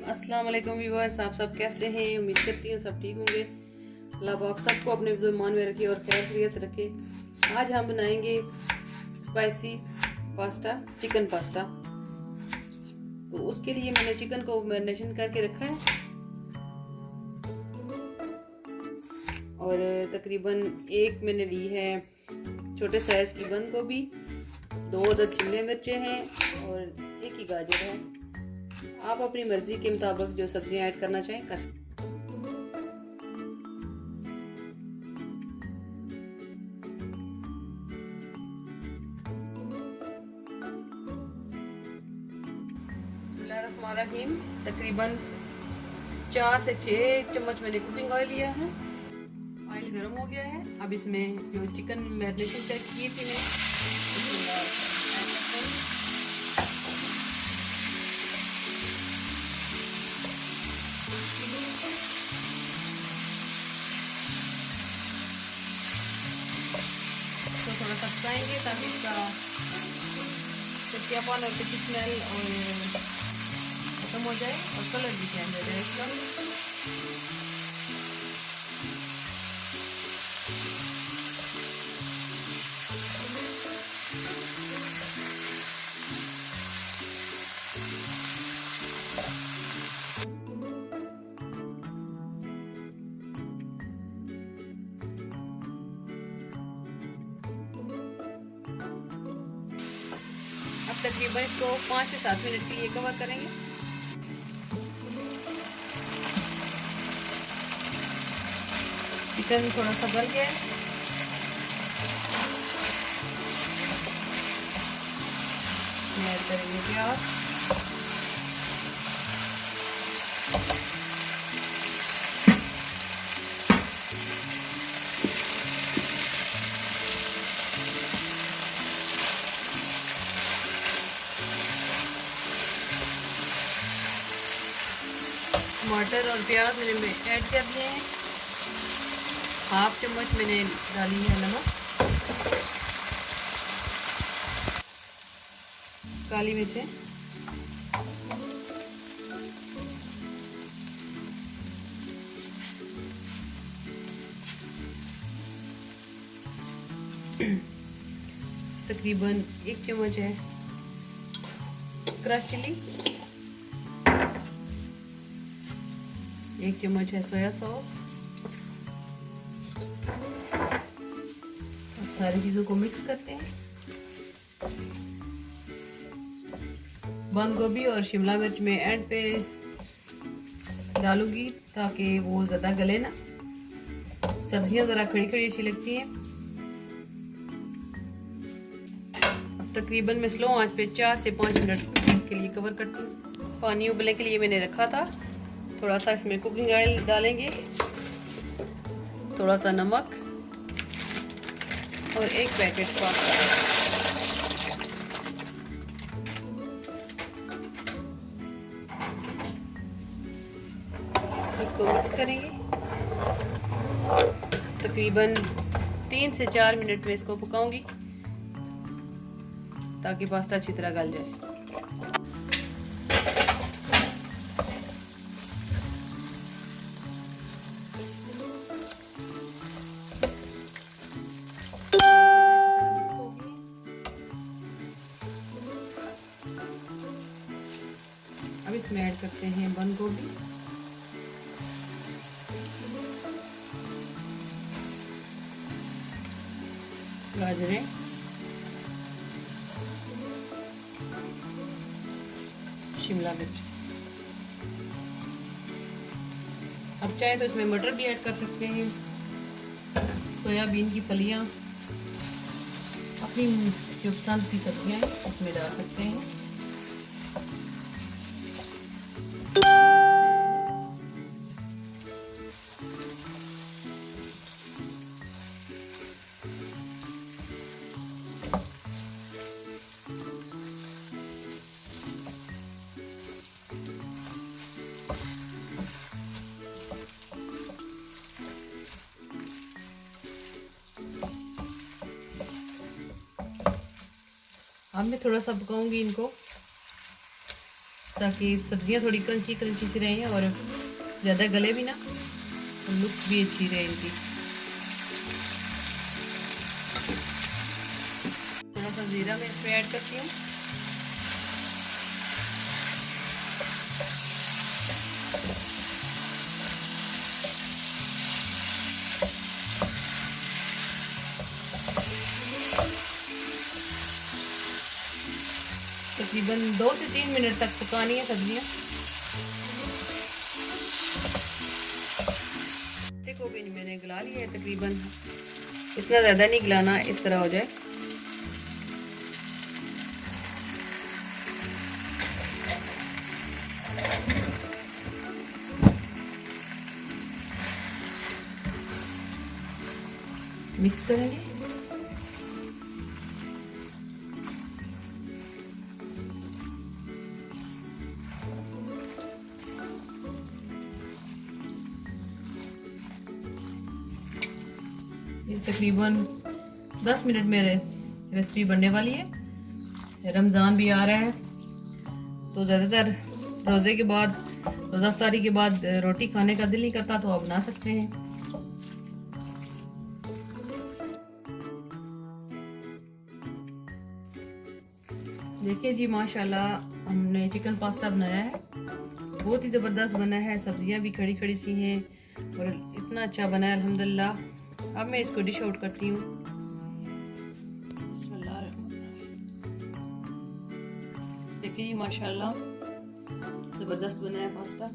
अस्सलाम वालेकुम व्यूअर्स, आप सब कैसे हैं? उम्मीद करती हूँ सब ठीक होंगे। अल्लाह पाक सबको अपने ईमान में रखे और खैरियत रखे। आज हम बनाएंगे स्पाइसी पास्ता, चिकन पास्ता। तो उसके लिए मैंने चिकन को मैरिनेशन करके रखा है और तकरीबन एक मैंने ली है छोटे साइज की बंद गोभी, 2 अदद शिमला मिर्चें हैं और एक ही गाजर है। आप अपनी मर्जी के मुताबिक जो सब्जियां ऐड करना चाहें कर सकते। बिस्मिल्लाहिर्रहमानिर्रहीम। तकरीबन 4 से 6 चम्मच मैंने कुकिंग ऑयल लिया है। ऑयल गर्म हो गया है। अब इसमें जो चिकन मैरिनेशन चेक की थी मैं तो थोड़ा सा पकाएंगे ताकि इसका कच्चापन और कच्ची स्मेल और खत्म हो जाए और कलर भी चेंज हो जाए इसका। अब तकरीबन इसको 5 से 7 मिनट के लिए कवर करेंगे। चिकन थोड़ा सा गल गया है। ऐड करेंगे प्याज, टमाटर और प्याज मैंने ऐड कर दिए हैं। 1/2 चम्मच मैंने डाली है नमक, काली मिर्चें, तकरीबन 1 चम्मच है क्रश चिली, 1 चम्मच है सोया सॉस। अब सारी चीज़ों को मिक्स करते हैं। बंद गोभी और शिमला मिर्च में एंड पे डालूंगी ताकि वो ज़्यादा गले ना। सब्जियां ज़रा खड़ी खड़ी अच्छी लगती हैं। अब तकरीबन मैं स्लो आंच पे 4 से 5 मिनट के लिए कवर करती हूँ। पानी उबलने के लिए मैंने रखा था। थोड़ा सा इसमें कुकिंग ऑयल डालेंगे, थोड़ा सा नमक और 1 पैकेट पास्ता। इसको मिक्स करेंगे। तकरीबन 3 से 4 मिनट में इसको पकाऊंगी ताकि पास्ता अच्छी तरह गल जाए। अब इसमें ऐड करते हैं बंद गोभी, गाजरें, शिमला मिर्च। अब चाहे तो इसमें मटर भी ऐड कर सकते हैं, सोयाबीन की फलियां, अपनी जो पसंद की सब्जियां इसमें डाल सकते हैं। अब मैं थोड़ा सा पकाऊंगी इनको ताकि सब्जियां थोड़ी क्रंची क्रंची सी रहें और ज़्यादा गले भी ना, और लुक भी अच्छी रहे इनकी। थोड़ा सा ज़ीरा मैं इसमें ऐड करती हूँ। तकरीबन 2 से 3 मिनट तक पकानी है सब्जियां। को भी मैंने गला लिया है तकरीबन, इतना ज़्यादा नहीं गलाना, इस तरह हो जाए। मिक्स करेंगे। ये तकरीबन 10 मिनट में रेसिपी बनने वाली है। रमज़ान भी आ रहा है तो ज़्यादातर रोज़े के बाद, रोज़ा अफ्तारी के बाद रोटी खाने का दिल नहीं करता, तो आप बना सकते हैं। देखिए जी, माशाल्लाह हमने चिकन पास्ता बनाया है, बहुत ही ज़बरदस्त बना है। सब्जियां भी खड़ी खड़ी सी हैं और इतना अच्छा बना है अल्हम्दुलिल्लाह। अब मैं इसको डिश आउट करती हूँ। देखिए जी, माशाल्लाह ज़बरदस्त बना है पास्ता।